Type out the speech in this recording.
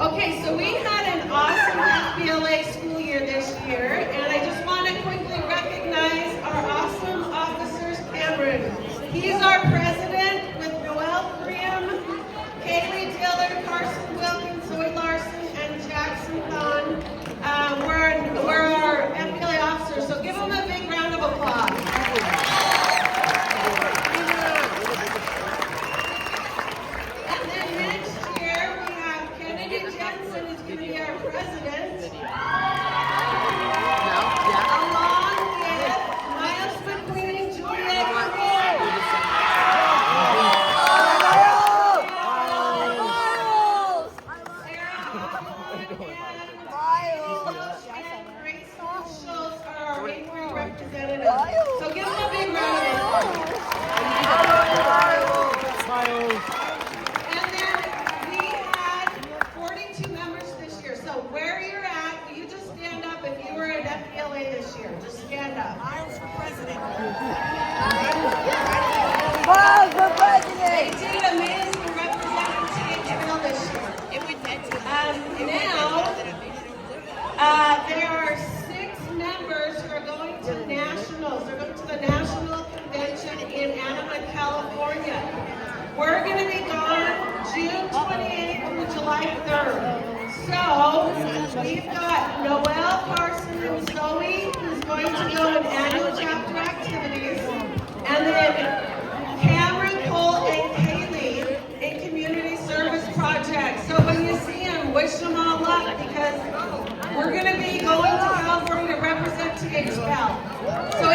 Okay, so we had an awesome FBLA school year this year, and I just want to quickly recognize our awesome officers, Cameron. He's our president with Noel Priam, Kaylee Diller, Carson Wilkins, Zoe Larson, and Jackson Thon. We're our FBLA officers, so give them a big round of applause. And then next year we have Kennedy Jensen, who's going to be our president. Along with Miles McQueen and Juliet Green. Representatives. So give them a big round of applause. And then we had 42 members this year. So where you're at, will you just stand up if you were at FBLA this year? Just stand up. Miles for president. Miles for president. They did amazing representing Taylorsville this year. Now, there are 6 members who are going to nationals. They're going to the National Convention in Anaheim, California. We're going to be gone June 28th through July 3rd. So we've got Noel, Carson, and Zoe, who's going to go in annual chapter activities, and then Cameron, Cole, and Kaylee in community service projects. So when you see them, wish them all luck, because we're going to be going to Calgary to represent THL. So